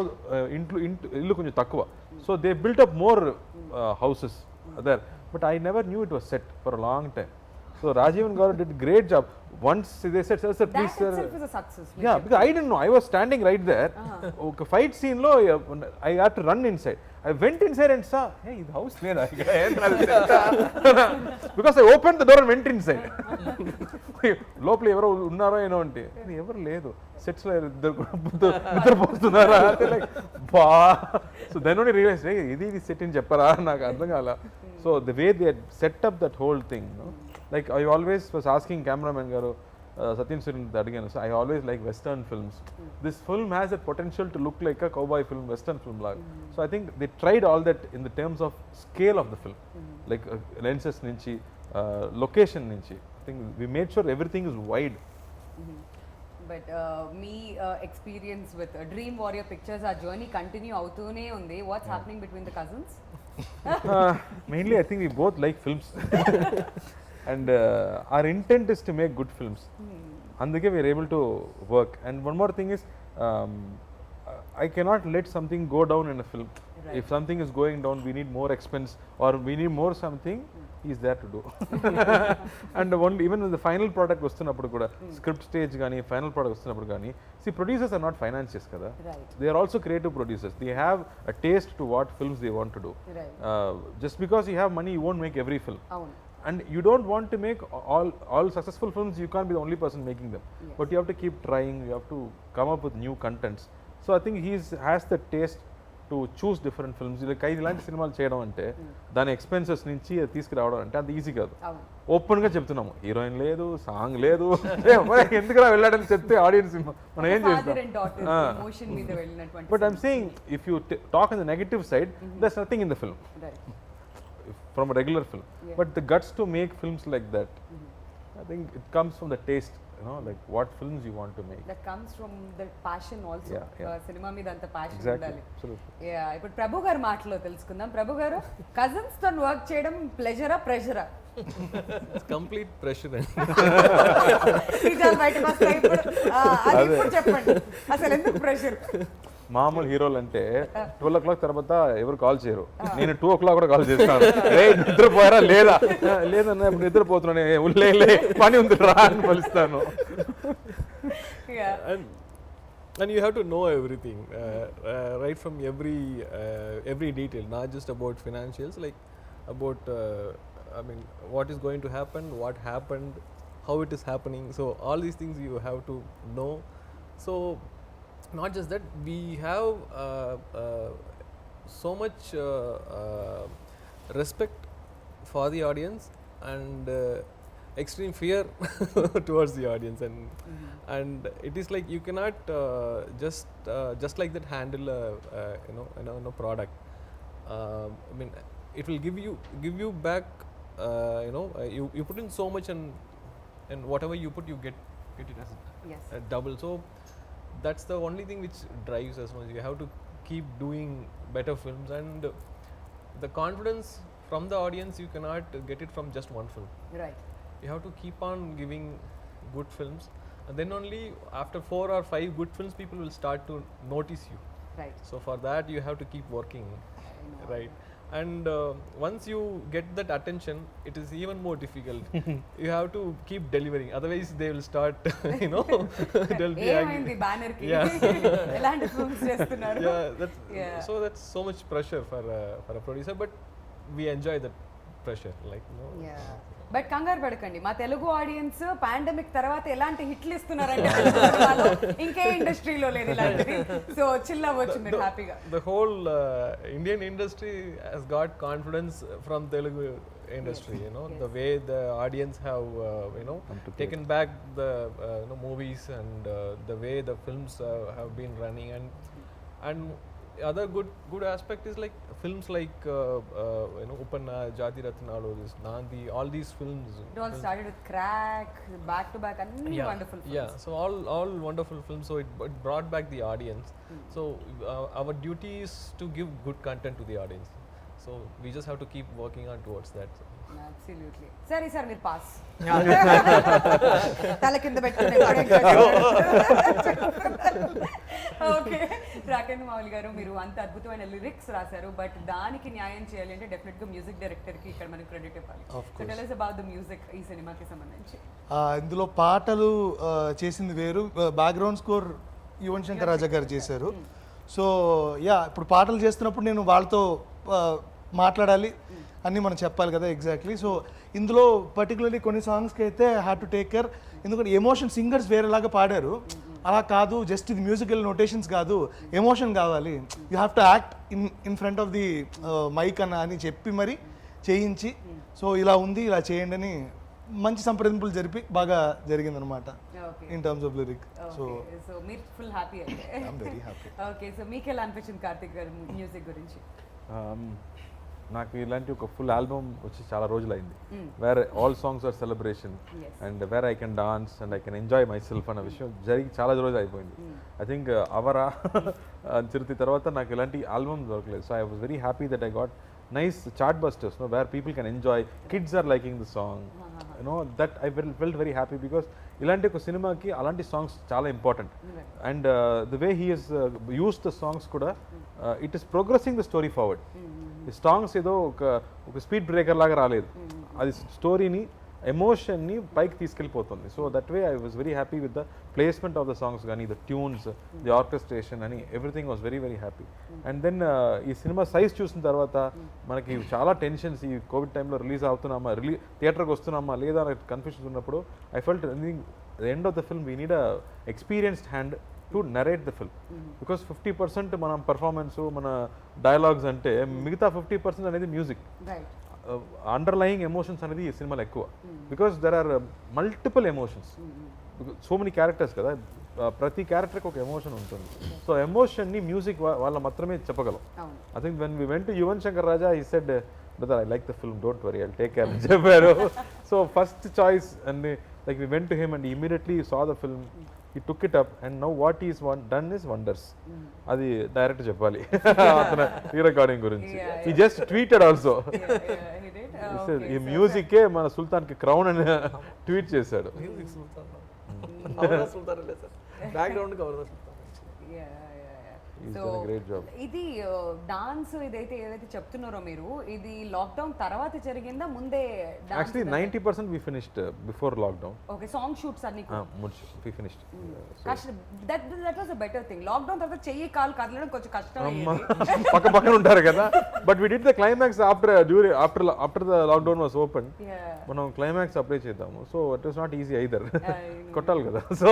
ఇల్లు కొంచెం తక్కువ. So they built up more houses there, but I never knew it was set for a long time. So Rajivan Garu did a great job. Once they said, sir, That please, sir. itself is a success. Yeah, because I didn't know. I was standing right there. Okay, fight scene lo, I had to run inside. I went inside and saw, hey, the house there. Because I opened the door and went inside. లోపల ఎవరో ఉన్నారో ఏనో అంటే ఎవరు లేదు, సెట్స్లో నిద్రపోతున్నారా అంటే లైక్ బా. సో దెన్ ఓన్లీ రియలైజ్ ఇది సెట్ అని చెప్పరా, నాకు అర్థం కాల. So the way they set up that whole thing, like I always was asking cameraman గారు సత్యం సురేన్ అడిగాను. So I always like western films. This film has a potential to look like a cowboy film, western film లాగా. So I think they tried all that in the terms of scale of the film, like lenses నుంచి, లొకేషన్ నుంచి. I think we made sure everything is wide. But me experience with Dream Warrior Pictures, our journey continue outune undi. What's happening between the cousins? Mainly I think we both like films. And our intent is to make good films. అందుకే we are able to work. And one more thing is, I cannot let something go down in a film. If something is going down, we need more expense or we need more something, he is there to do. And only even when the final product వస్తున్నప్పుడు కూడా, script stage కానీ final product వస్తున్నప్పుడు కానీ, see, producers are not financiers కదా. Right. They are also creative producers. They have a taste to what films they want to do. Right. Just because you have money, you won't make every film. Avunu. And you don't want to make all successful films. You can't be the only person making them. Yes. But you have to keep trying. You have to come up with new contents. So I think has the taste to choose different films. ఇలా ఇలాంటి సినిమాలు చేయడం అంటే దాని ఎక్స్పెన్సెస్ నుంచి అది తీసుకురావడం అంటే అంత ఈజీ కాదు. ఓపెన్గా చెప్తున్నాము, హీరోయిన్ లేదు, సాంగ్ లేదు, ఎందుకురా వెళ్ళాడని చెప్తే ఆడియన్స్ మనం ఏం చేస్తాం. But I'm saying if you talk in the negative side, దర్స్ nothing in the film from a regular film. But the guts to make films like that, I think it comes from the taste, like what films you want to make. That comes from the passion also. Cinema మీద అంత passion ఉండాలి. Absolutely. Yeah, ఇప్పుడు ప్రభు గారి మాటలో తెలుసుకుందాం. ప్రభు గారు, కజిన్స్ తో వర్క్ చేయడం ప్లెజరా ప్రెషరా? కంప్లీట్ ప్రెషర్ అండి. బయటకు వస్తాయి ఇప్పుడు. అది ఇప్పుడు చెప్పండి, అసలు ఎందుకు ప్రెషర్? మామూలు హీరోలు అంటే 12 o'clock తర్వాత ఎవరు కాల్ చేయరు. నేను 2 o'clock కూడా కాల్ చేస్తాను, నిద్రపోయారా లేదా, లేదన్నా ఇప్పుడు నిద్రపోతున్నాను, ఉల్లే పని ఉంది రా అని పిలుస్తాను. And you have to know everything, right from every detail, not just about financials, like about I mean what is going to happen, what happened, how it is happening. So all these things you have to know. So not just that, we have so much respect for the audience and extreme fear towards the audience, and it is like you cannot just like that handle a product. I mean, it will give you back. You put in so much, and whatever you put, you get it as double. So that's the only thing which drives us much. You have to keep doing better films, and the confidence from the audience you cannot get it from just one film. Right. You have to keep on giving good films, and then only after 4 or 5 good films people will start to notice you. Right. So for that you have to keep working, right? And once you get that attention, it is even more difficult. You have to keep delivering, otherwise they will start they'll be angry. Banner ki elanti films chestunaru. So that's so much pressure for a producer, but we enjoy that pressure, like but కంగారు పడకండి, మా తెలుగు ఆడియన్స్ పాండమిక్ తర్వాత ఎలాంటి హిట్లు ఇస్తున్నారంటే ఇంకే ఇండస్ట్రీలో లేదు ఇలాంటిది. సో చిల్ అవ్వచ్చు మీరు హ్యాపీగా. The whole Indian industry has got confidence from Telugu industry, the way the audience have taken back the movies, and the way the films have been running, and other good aspect is like films like you know Upanna, Jati Ratnalu, this Nandi, all these films. It all started with Crack, back to back, and wonderful films. Yeah, so all wonderful films. So it brought back the audience. So our duty is to give good content to the audience. So we just have to keep working on towards that. Absolutely. సరే సార్ మీరు పాస్ Yeah. తల కింద పెట్టుకుని ఓకే రాకేంద్ర మౌలి గారు మీరు అంత అద్భుతమైన లిరిక్స్ రాశారు బట్ దానికి న్యాయం చేయాలి అంటే డెఫినెట్ గా మ్యూజిక్ డైరెక్టర్ కి ఇక్కడ మనకి క్రెడిట్ ఇవ్వాలి so tell us about the music ఈ సినిమాకి సంబంధించి ఇందులో పాటలు చేసింది వేరు, బ్యాక్గ్రౌండ్ స్కోర్ యువన్ శంకర్ రాజా గారు చేశారు. సో యా ఇప్పుడు పాటలు చేస్తున్నప్పుడు నేను వాళ్ళతో మాట్లాడాలి అన్నీ మనం చెప్పాలి కదా ఎగ్జాక్ట్లీ. సో ఇందులో పర్టికులర్లీ కొన్ని సాంగ్స్కి అయితే హ్యావ్ టు టేక్ కేర్, ఎందుకంటే ఎమోషన్ సింగర్స్ వేరేలాగా పాడారు, అలా కాదు జస్ట్ ఇది మ్యూజికల్ నోటేషన్స్ కాదు, ఎమోషన్ కావాలి, you have to act in front of the mike అని చెప్పి మరి చేయించి, సో ఇలా ఉంది ఇలా చేయండి అని మంచి సంప్రదింపులు జరిపి బాగా జరిగిందనమాట in terms of lyric. So so మీరు ఫుల్ హ్యాపీ అయితే I'm very happy. Okay so మీకు ఎలా అనిపించింది కార్తిక్ గారు మ్యూజిక్ గురించి? నాకు ఇలాంటి ఒక ఫుల్ ఆల్బమ్ వచ్చి చాలా రోజులైంది, where all songs are celebration and where I can dance and I can enjoy myself అన్న విషయం జరిగి చాలా రోజులు అయిపోయింది. ఐ థింక్ అవరా చిరుతి తర్వాత నాకు ఇలాంటి ఆల్బమ్ దొరకలేదు. So I was very happy that I got nice chart busters, no, where people can enjoy, kids are liking the song, you know, that I felt very happy because ilanti oka cinema ki alanti songs chaala important, and the way he has used the songs kuda it is progressing the story forward. The songs edo oka speed breaker laga raaledu, adi story ni emotion ని పైకి తీసుకెళ్ళిపోతుంది. So that way I was very happy with the placement of the songs కానీ ద ట్యూన్స్, ది ఆర్కెస్ట్రేషన్ అని everything was very very happy. And then ఈ సినిమా సైజ్ చూసిన తర్వాత మనకి చాలా టెన్షన్స్, ఈ కోవిడ్ టైంలో రిలీజ్ అవుతున్నామా, థియేటర్కి వస్తున్నామా లేదా అనే కన్ఫ్యూజన్ ఉన్నప్పుడు I felt the end of the film we need a experienced hand to narrate the film, because 50% మనం పర్ఫార్మెన్స్ మన డైలాగ్స్ అంటే మిగతా 50% అనేది మ్యూజిక్, అండర్లయింగ్ ఎమోషన్స్ అనేది ఈ సినిమాలో ఎక్కువ, because there are multiple emotions, so many characters కదా, ప్రతి క్యారెక్టర్కి ఒక ఎమోషన్ ఉంటుంది. సో ఎమోషన్ని మ్యూజిక్ వాళ్ళ మాత్రమే చెప్పగలం. I think when we went to Yuvan Shankar Raja he said brother I like the film, don't worry I'll take care అని చెప్పారు. So first choice and like we went to him and immediately saw the film, he took it up and now what he is done is wonders. అది డైరెక్ట్ చెప్పాలి అతను ఈ రికార్డింగ్ గురించి. he just tweeted also, ఈ మ్యూజిక్ మన సుల్తాన్ కి క్రౌన్ అని ట్వీట్ చేశాడు. Music Sultan. Avara Sultan le sir. Background ki Avara Sultan. He's done a great job. ఇది డాన్స్ ఇదైతే ఏదైతే చెప్తున్నారో మీరు, ఇది లాక్డౌన్ తర్వాత జరిగిందా ముందే? Actually 90% we finished before lockdown. Okay song shoots అన్ని We finished. That was a better thing. Lockdown తర్వాత చెయ్యి కాలు కదలడం కొంచెం కష్టం పక్క పక్కన ఉంటారు కదా, but we did the climax after the lockdown was open. మనం క్లైమాక్స్ అప్లై చేద్దాము, so it was not easy either, కొట్టాలి కదా. సో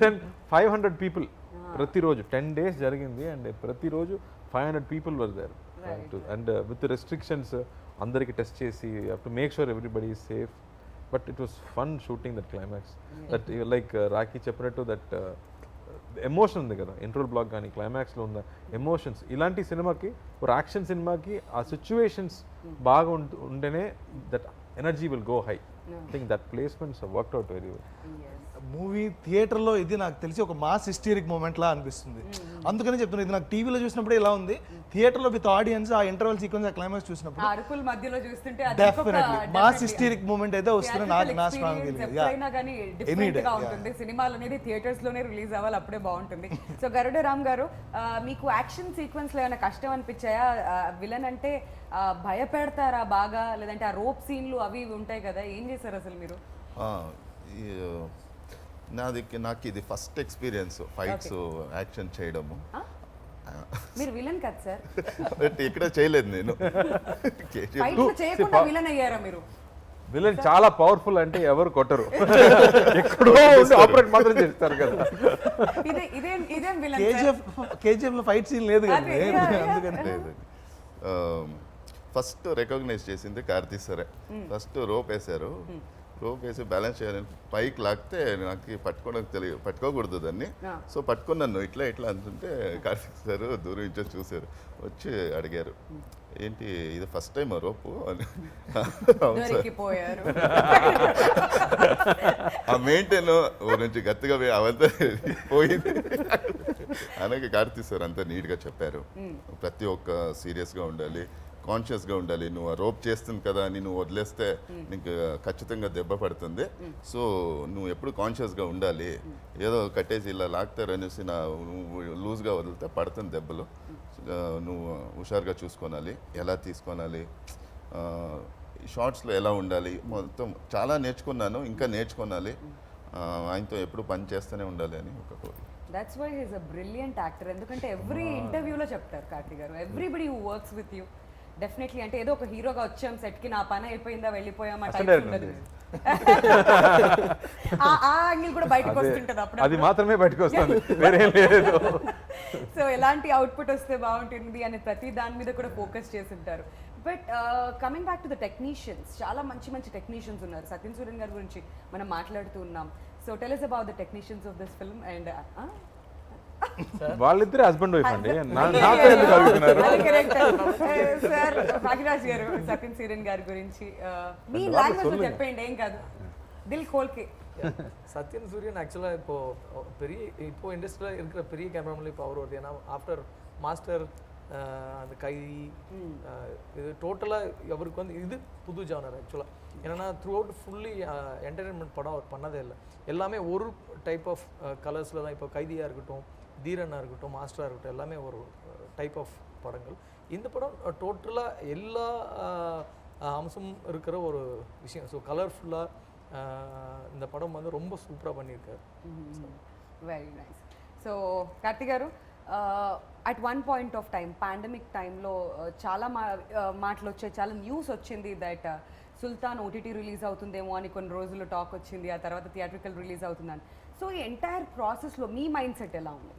దెన్ 500 పీపుల్ ప్రతిరోజు 10 days జరిగింది, అండ్ ప్రతిరోజు 500 people were there, and with restrictions అందరికి టెస్ట్ చేసి to make sure everybody is safe. But it was fun shooting that climax, that like Rakhi చెప్పినట్టు దట్ ఎమోషన్ ఉంది కదా ఇంట్రోల్ బ్లాక్ కానీ క్లైమాక్స్లో ఉన్న ఎమోషన్స్. ఇలాంటి సినిమాకి ఒక యాక్షన్ సినిమాకి ఆ సిచ్యువేషన్స్ బాగా ఉంటేనే that energy will go high. I think that placements worked out very well. Movie థియేటర్లో ఇది నాకు తెలిసి ఒక మాస్ హిస్టరిక్ మూమెంట్ లా అనిపిస్తుంది. అందుకని చెప్తున్నాను, ఇది నాకు టీవీలో చూసినప్పుడు ఇలా ఉంది, థియేటర్లో విత్ ఆడియన్స్ ఆ ఇంటర్వల్ సీక్వెన్స్ ఆ క్లైమాక్స్ చూసినప్పుడు అరుకుల మధ్యలో చూస్తుంటే డెఫినెట్లీ మాస్ హిస్టరిక్ మూమెంట్ అయితే వస్తుంది. నా స్ట్రాంగ్ ఎప్పుడైనా కానీ డిఫరెంట్ గా ఉంటుంది. సినిమాలు అనేది థియేటర్స్ లోనే రిలీజ్ అవ్వాలి, అప్పుడే బాగుంటుంది. సో గరుడ రామ్ గారు, మీకు యాక్షన్ సీక్వెన్స్ లో ఏమైనా కష్టం అనిపించాయా? విలన్ అంటే భయపెడతారా బాగా, లేదంటే ఆ రోప్ సీన్లు అవి ఇవి ఉంటాయి కదా, ఏం చేశారు అసలు మీరు? నాకు ఇది ఫస్ట్ ఎక్స్పీరియన్స్ ఫైట్స్ యాక్షన్ చేయడము. మీరు విలన్ కదా సార్? ఇక్కడ చేయలేదు నేను. చేయకుండా విలన్ అయ్యారా మీరు? విలన్ చాలా పవర్ఫుల్ అంటే ఎవరు కొట్టరు, ఎక్కడో ఆపరేట్ మాత్రం చేస్తారు కదా. ఇదేం విలన్? కేజీఎఫ్ లో ఫైట్ సీన్ లేదు కదా, అందుకని లేదు. ఫస్ట్ రికగ్నైజ్ చేసింది కార్తీ సరే, ఫస్ట్ రోప్ వేశారు, రోప్ వేసి బ్యాలెన్స్ చేయాలని పైకి లాగితే నాకు పట్టుకోవడానికి తెలియదు, పట్టుకోకూడదు దాన్ని. Ah. సో పట్టుకున్నాను ఇట్లా ఇట్లా అంటుంటే కార్తీక్ సార్ దూరం నుంచి చూశారు, వచ్చి అడిగారు ఏంటి ఇది ఫస్ట్ టైం రోపు అని. అవును సార్. దొరికిపోయారు. ఆ మెయింటైన్ నుంచి గట్టిగా అవంతా పోయింది అలాగే కార్తీక్ సార్ అంతా నీట్గా చెప్పారు. ప్రతి ఒక్క సీరియస్గా ఉండాలి, కాన్షియస్గా ఉండాలి. నువ్వు ఆ రోప్ చేస్తుంది కదా అని నువ్వు వదిలేస్తే నీకు ఖచ్చితంగా దెబ్బ పడుతుంది. సో నువ్వు ఎప్పుడు కాన్షియస్గా ఉండాలి. ఏదో కట్టేసి ఇలా లాగుతారనేసి నువ్వు లూజ్గా వదిలితే పడుతుంది దెబ్బలు. నువ్వు హుషారుగా చూసుకోవాలి, ఎలా తీసుకోవాలి, షార్ట్స్లో ఎలా ఉండాలి, మొత్తం చాలా నేర్చుకున్నాను, ఇంకా నేర్చుకోవాలి. ఆయనతో ఎప్పుడు పని చేస్తూనే ఉండాలి అని ఒక కోరిక. That's why he's a brilliant actor. ఎందుకంటే ఎవ్రీ ఇంటర్వ్యూలో చెప్తారు కార్తీ గారు, everybody who works with you definitely అంటే ఏదో ఒక హీరోగా వచ్చాం సెట్కి, నా పని అయిపోయిందా వెళ్ళిపోయామా అసలు టైప్ ఉండదు. ఆ యాంగిల్ కూడా బయటకు వస్తుంటది అది అప్పుడు. మాత్రమే బయటకు వస్తుంది, వేరేం లేదు. సో ఎలాంటి అవుట్పుట్ వస్తే బాగుంటుంది అనే ప్రతి దాని మీద కూడా ఫోకస్ చేస్తుంటారు. But coming back to the technicians, చాలా మంచి మంచి టెక్నీషియన్స్ ఉన్నారు. సత్యన్ సూర్యన్ గారి గురించి మనం మాట్లాడుతూ ఉన్నాం. So tell us about the technicians of this film and వాళ్ళిద్దరే హస్బెండ్ వైఫ్ అండి, నాతో ఎందుకు అడుగుతున్నారు? సార్ భాగ్యరాజ్ గారు సత్యన్ సూర్యన్ గారి గురించి మీ వాళ్ళు లాంగ్వేజ్ లో சொல்லுங்க. చెప్పండి, ఏం కాదు, దిల్ కోల్కే. சத்யன் சூரியன் ஆக்சுவலாக இப்போ இண்டஸ்ட்ரியில் இருக்கிற பெரிய கேமராமேன் இப்போ அவர் வருது. ஏன்னா ஆஃப்டர் மாஸ்டர் அந்த கைதி இது டோட்டலாக அவருக்கு வந்து இது புது ஜானர் ஆக்சுவலாக. என்னென்னா த்ரூ அவுட் ஃபுல்லி என்டர்டெயின்மெண்ட் படம் அவர் பண்ணதே இல்லை. எல்லாமே ஒரு டைப் ஆஃப் கலர்ஸில் தான். இப்போ கைதியாக இருக்கட்டும், தீரனாக இருக்கட்டும், மாஸ்டராக இருக்கட்டும், எல்லாமே ஒரு டைப் ஆஃப் படங்கள். இந்த படம் டோட்டலாக எல்லா அம்சமும் இருக்கிற ஒரு விஷயம். ஸோ கலர்ஃபுல்லாக இந்த படம் வந்து ரொம்ப சூப்பராக பண்ணியிருக்காரு. Very nice. సో కార్తీ గారు, at one point of time pandemic టైంలో చాలా మాటలు వచ్చాయి, చాలా న్యూస్ వచ్చింది దట్ సుల్తాన్ ఓటీటీ రిలీజ్ అవుతుందేమో అని కొన్ని రోజులు టాక్ వచ్చింది, ఆ తర్వాత థియేట్రికల్ రిలీజ్ అవుతుందని. సో ఈ ఎంటైర్ ప్రాసెస్లో మీ మైండ్ సెట్ ఎలా ఉంది?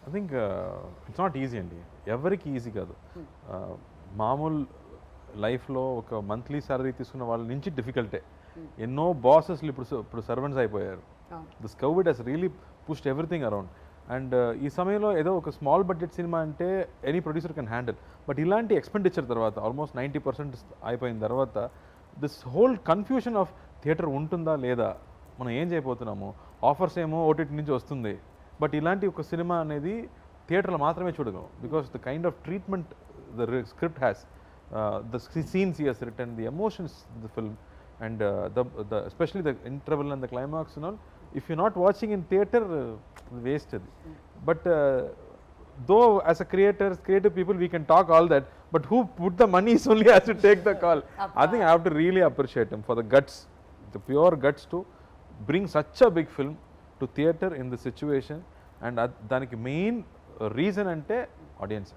I think it's not easy అండి, ఎవరికి ఈజీ కాదు. మామూలు లైఫ్లో ఒక మంత్లీ శాలరీ తీసుకున్న వాళ్ళ నుంచి డిఫికల్టే. ఎన్నో బాసెస్లు ఇప్పుడు సర్వెంట్స్ అయిపోయారు. This covid has really pushed everything around. And ఈ సమయంలో ఏదో ఒక స్మాల్ బడ్జెట్ సినిమా అంటే any producer can handle. But ఇలాంటి ఎక్స్పెండిచర్ తర్వాత ఆల్మోస్ట్ 90% అయిపోయిన తర్వాత this whole confusion of theatre ఉంటుందా లేదా, మనం ఏం చేయబోతున్నాము, ఆఫర్స్ ఏమో ఓటీటీ నుంచి వస్తుంది, బట్ ఇలాంటి ఒక సినిమా అనేది థియేటర్లో మాత్రమే చూడగలం. Because the kind of treatment the script has, the scenes he has written, the emotions the film, and the especially the interval and the climax and all, if you're not watching in theater, wasted. But though as a creative people we can talk all that, but who put the money is only has to take the call. I think I have to really appreciate him for the guts, the pure guts to bring such a big film to theater in the situation. And daniki main reason ante audience.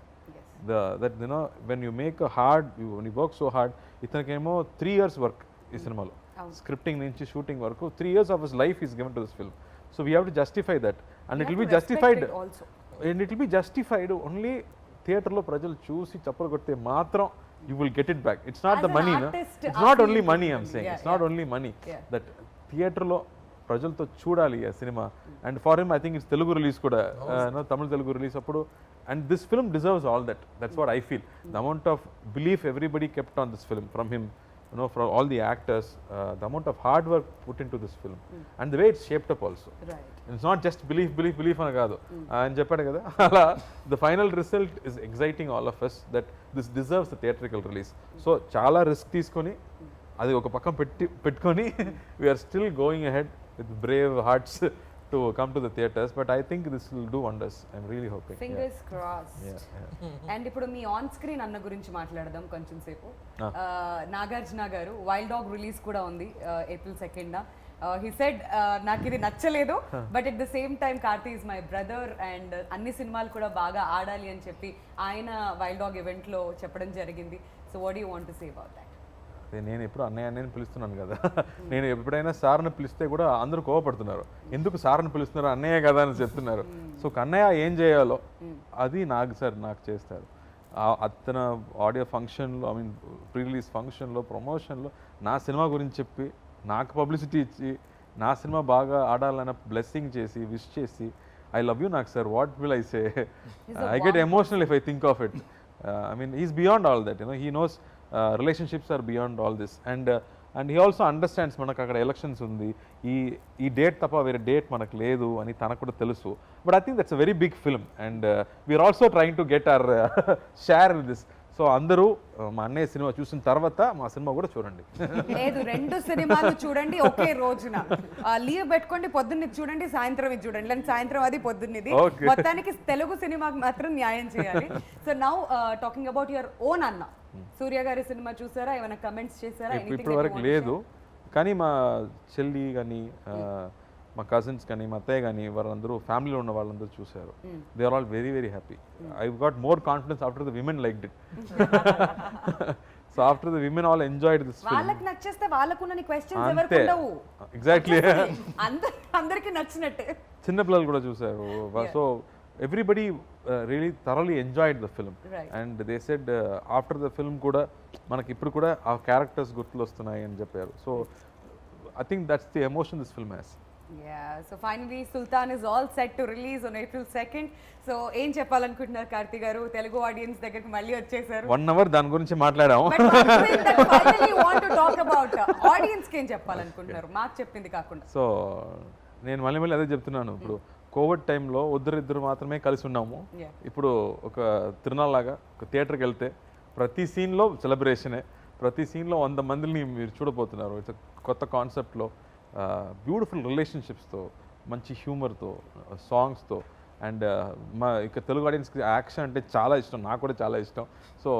That you know, when you make a hard, when you work so hard, ఇతనికేమో 3 years work ఈ సినిమాలో, స్క్రిప్టింగ్ నుంచి షూటింగ్ వరకు 3 years of his life is given to this film. So we have to justify that, and it will be justified, and it will be justified only థియేటర్లో ప్రజలు చూసి చప్పలు కొడితే మాత్రం you will get it back. It's not As the an money, no? artist, It's not after only you money, put I'm in, saying. yeah, It's not yeah. only money. Yeah. That థియేటర్లో ప్రజలతో చూడాలి ఆ cinema. And for him I think it's Telugu release కూడా, తమిళ తెలుగు రిలీజ్ అప్పుడు. And this film deserves all that. That's what I feel. The amount of belief everybody kept on this film from him, you know, from all the actors, the amount of hard work put into this film, and the way it's shaped up also. Right. It's not just belief అని కాదు అని చెప్పాడు కదా, అలా the final result is exciting all of us that this deserves the theatrical release. So చాలా రిస్క్ తీసుకొని అది ఒక పక్కన పెట్టుకొని we are still going ahead with brave hearts to come to the theaters, but I think this will do wonders. I'm really hoping. Fingers crossed. Yeah. And ఇప్పుడు మీ ఆన్ స్క్రీన్ అన్న గురించి మాట్లాడదాం కొంచెం సేపు. నాగార్జున గారు వైల్డ్ డాగ్ రిలీజ్ కూడా ఉంది April 2nd. హీ సెడ్ నాకు ఇది నచ్చలేదు, but at the same time Karthi is my brother and అన్ని సినిమాలు కూడా బాగా ఆడాలి అని చెప్పి ఆయన వైల్డ్ డాగ్ ఈవెంట్లో చెప్పడం జరిగింది. So what you want to say about that? నేను ఎప్పుడు అన్నయ్య పిలుస్తున్నాను కదా, నేను ఎప్పుడైనా సార్ని పిలిస్తే కూడా అందరూ కోవపడుతున్నారు, ఎందుకు సార్ని పిలుస్తున్నారు, అన్నయ్య కదా అని చెప్తున్నారు. సో అన్నయ్య ఏం చేయాలో అది నాకు చేస్తారు. అతను ఆడియో ఫంక్షన్లో, ఐ మీన్ ప్రీ రిలీజ్ ఫంక్షన్లో, ప్రమోషన్లో నా సినిమా గురించి చెప్పి నాకు పబ్లిసిటీ ఇచ్చి నా సినిమా బాగా ఆడాలన్న బ్లెస్సింగ్ చేసి విష్ చేసి ఐ లవ్ యూ నాకు sir what will I say I get emotional if I think of it I mean is beyond all that he knows relationships are beyond all this and he also understands మనకు అక్కడ ఎలక్షన్స్ ఉంది ఈ డేట్ తప్ప వేరే డేట్ మనకు లేదు అని తనకు కూడా తెలుసు but I think that's a very big film and we're also trying to get our share in this so అందరూ మా అన్నయ్య సినిమా చూసిన తర్వాత మా సినిమా కూడా చూడండి లేదు 2 సినిమాలు చూడండి ఒకే రోజున లీవ్ పెట్టుకోండి, పొద్దున్న చూడండి, సాయంత్రం ఇది చూడండి, లేదా సాయంత్రం అది పొద్దున్నది. Okay. మొత్తానికి తెలుగు సినిమాకి మాత్రం న్యాయం చేయాలి. So now talking about your own అన్న, సూర్య గారి సినిమా చూసారా, ఏమైనా కమెంట్స్ చేశారా? ఇప్పటి వరకు లేదు, కానీ మా చెల్లి కానీ మా కజిన్స్ కానీ మా అత్తయ్య కానీ వాళ్ళందరూ ఫ్యామిలీలో ఉన్న వాళ్ళందరూ చూశారు. They are all very very happy. I got more confidence after the women liked it. So after the women all enjoyed this film. వాళ్ళకి నచ్చేస్తే వాళ్ళకున్న క్వశ్చన్స్ ఎవరికి అంతే ఉండవు. ఎగ్జాక్ట్లీ అందరికి నచ్చినట్టే. చిన్న పిల్లలు కూడా చూశారు. So everybody really thoroughly enjoyed the film and they said after the film కూడా మనకి ఇప్పుడు కూడా ఆ క్యారెక్టర్స్ గుర్తులు వస్తున్నాయి అని చెప్పారు. So I think that's the emotion this film has. Yeah, so finally Sultan is all set to release on April 2nd. So ఏం చెప్పాలనుకుంటున్నారు కార్తీ గారు? తెలుగు ఆడియన్స్ దగ్గరికి మళ్ళీ వచ్చేసారు. 1 hour దాని గురించి మాట్లాడాము. But one thing that finally want to talk about, audience కి ఏం చెప్పాలనుకుంటున్నారు మాకు చెప్పింది కాకుండా? సో నేను మళ్ళీ అదే చెప్తున్నాను, ఇప్పుడు కోవిడ్ టైంలో ఇద్దరు మాత్రమే కలిసి ఉన్నాము. Yeah. ఇప్పుడు ఒక తిరునాళ్ళలాగా ఒక థియేటర్కి వెళ్తే ప్రతి సీన్లో సెలబ్రేషనే, ప్రతి సీన్లో 100 మందిని మీరు చూడబోతున్నారు. ఇట్స్ కొత్త కాన్సెప్ట్లో బ్యూటిఫుల్ రిలేషన్షిప్స్తో, మంచి హ్యూమర్తో, సాంగ్స్తో అండ్ మా ఇక తెలుగు ఆడియన్స్కి యాక్షన్ అంటే చాలా ఇష్టం, నాకు కూడా చాలా ఇష్టం. So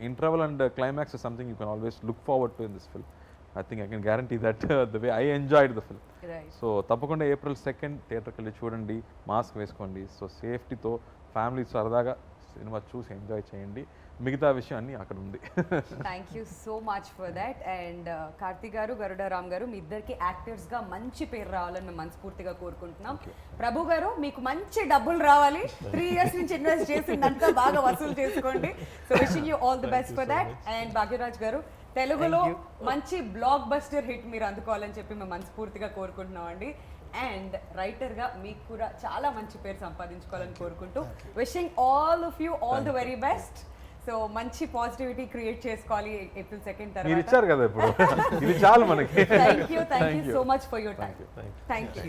interval and climax is something you can always look forward to in this film. I think I can guarantee that the way I enjoyed the film. So తప్పకుండా April 2nd థియేటర్కి వెళ్ళి చూడండి, మాస్క్ వేసుకోండి. సో సేఫ్టీతో ఫ్యామిలీ సరదాగా సినిమా చూసి ఎంజాయ్ చేయండి. మిగతా విషయం అన్నీ అక్కడ ఉంది. Thank you so much for that. And Karthi గారు, గరుడ రామ్ గారు, మీ ఇద్దరికి యాక్టర్స్గా మంచి పేరు రావాలని మేము మనస్ఫూర్తిగా కోరుకుంటున్నాం. ప్రభు గారు, మీకు మంచి డబ్బులు రావాలి, 3 years నుంచి ఇన్వెస్ట్ చేసిందంతా బాగా వసూలు చేసుకోండి. So wishing you all the best for that. And Bhagyaraj గారు, తెలుగులో మంచి బ్లాక్ బస్టర్ హిట్ మీరు అందుకోవాలని చెప్పి మేము మనస్ఫూర్తిగా కోరుకుంటున్నాం అండి. అండ్ రైటర్గా మీకు కూడా చాలా మంచి పేరు సంపాదించుకోవాలని కోరుకుంటూ wishing all of you all the very best. So మంచి పాజిటివిటీ క్రియేట్ చేసుకోవాలి April 2nd మీరు తర్వాత. ఇచ్చారు కదా ఇప్పుడు, ఇది చాలు మనకి. Thank you so much for your time. Thank you.